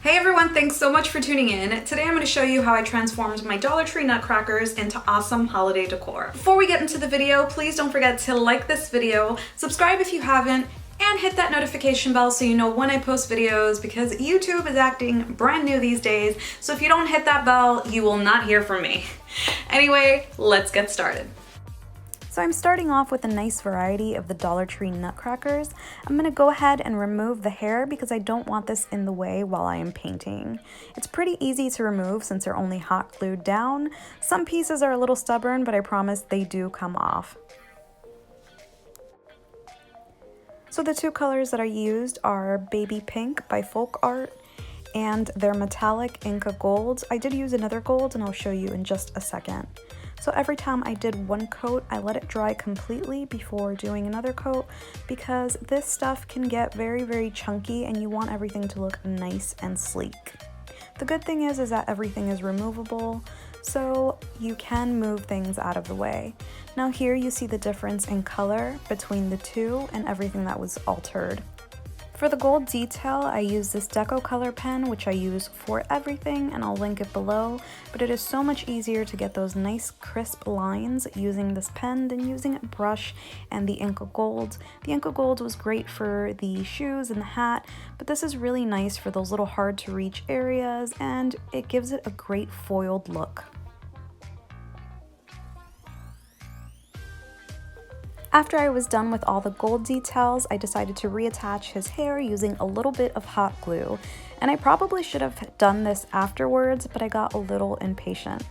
Hey everyone, thanks so much for tuning in. Today I'm going to show you how I transformed my Dollar Tree Nutcrackers into awesome holiday decor. Before we get into the video, please don't forget to like this video, subscribe if you haven't, and hit that notification bell so you know when I post videos because YouTube is acting brand new these days. So if you don't hit that bell, you will not hear from me. Anyway, let's get started. So I'm starting off with a nice variety of the Dollar Tree Nutcrackers. I'm going to go ahead and remove the hair because I don't want this in the way while I am painting. It's pretty easy to remove since they're only hot glued down. Some pieces are a little stubborn, but I promise they do come off. So the two colors that I used are Baby Pink by Folk Art and their metallic Inca Gold. I did use another gold and I'll show you in just a second. So every time I did one coat, I let it dry completely before doing another coat because this stuff can get very, very chunky and you want everything to look nice and sleek. The good thing is that everything is removable, so you can move things out of the way. Now here you see the difference in color between the two and everything that was altered. For the gold detail, I use this Deco Color pen, which I use for everything, and I'll link it below, but it is so much easier to get those nice crisp lines using this pen than using a brush and the Inca Gold. The Inca Gold was great for the shoes and the hat, but this is really nice for those little hard to reach areas, and it gives it a great foiled look. After I was done with all the gold details, I decided to reattach his hair using a little bit of hot glue. And I probably should have done this afterwards, but I got a little impatient.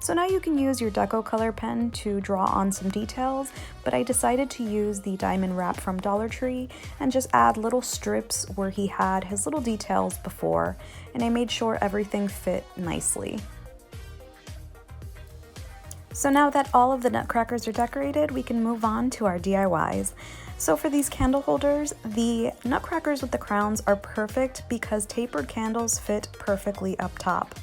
So now you can use your Deco Color pen to draw on some details, but I decided to use the diamond wrap from Dollar Tree and just add little strips where he had his little details before, and I made sure everything fit nicely. So now that all of the nutcrackers are decorated, we can move on to our DIYs. So for these candle holders, the nutcrackers with the crowns are perfect because tapered candles fit perfectly up top.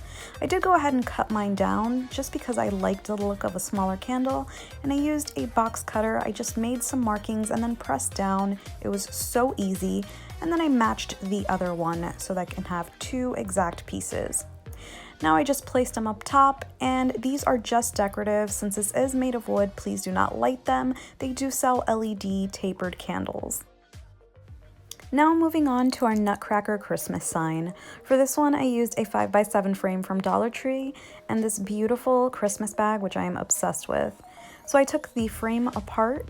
I did go ahead and cut mine down just because I liked the look of a smaller candle, and I used a box cutter. I just made some markings and then pressed down. It was so easy. And then I matched the other one so that I can have two exact pieces. Now I just placed them up top, and these are just decorative. Since this is made of wood, please do not light them. They do sell LED tapered candles. Now moving on to our Nutcracker Christmas sign. For this one, I used a 5x7 frame from Dollar Tree and this beautiful Christmas bag, which I am obsessed with. So I took the frame apart,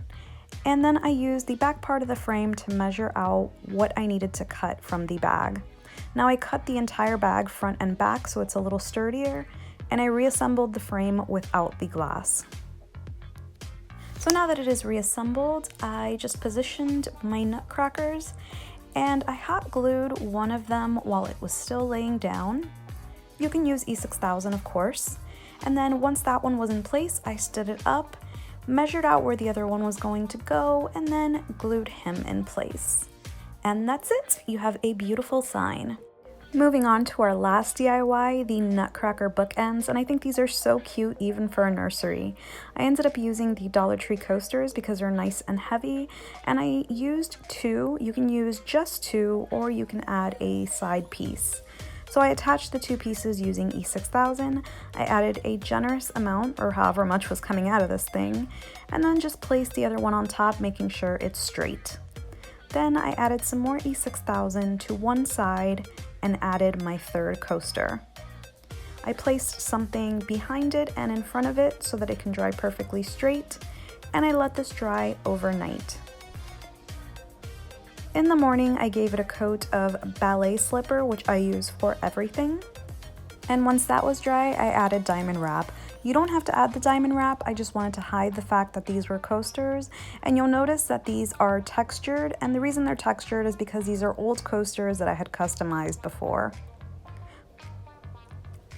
and then I used the back part of the frame to measure out what I needed to cut from the bag. Now I cut the entire bag front and back so it's a little sturdier, and I reassembled the frame without the glass. So now that it is reassembled, I just positioned my nutcrackers and I hot glued one of them while it was still laying down. You can use E6000 of course, and then once that one was in place, I stood it up, measured out where the other one was going to go, and then glued him in place. And that's it, you have a beautiful sign. Moving on to our last DIY, the Nutcracker Bookends, and I think these are so cute even for a nursery. I ended up using the Dollar Tree coasters because they're nice and heavy, and I used two. You can use just two, or you can add a side piece. So I attached the two pieces using E6000. I added a generous amount, or however much was coming out of this thing, and then just placed the other one on top, making sure it's straight. Then I added some more E6000 to one side and added my third coaster. I placed something behind it and in front of it so that it can dry perfectly straight, and I let this dry overnight. In the morning, I gave it a coat of ballet slipper, which I use for everything. And once that was dry, I added diamond wrap. You don't have to add the diamond wrap, I just wanted to hide the fact that these were coasters. And you'll notice that these are textured, and the reason they're textured is because these are old coasters that I had customized before.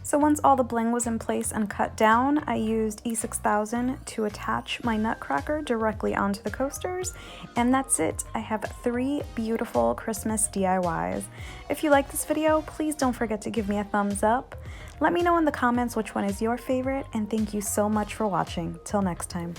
So once all the bling was in place and cut down, I used E6000 to attach my nutcracker directly onto the coasters, and that's it. I have 3 beautiful Christmas DIYs. If you like this video, please don't forget to give me a thumbs up. Let me know in the comments which one is your favorite, and thank you so much for watching. Till next time.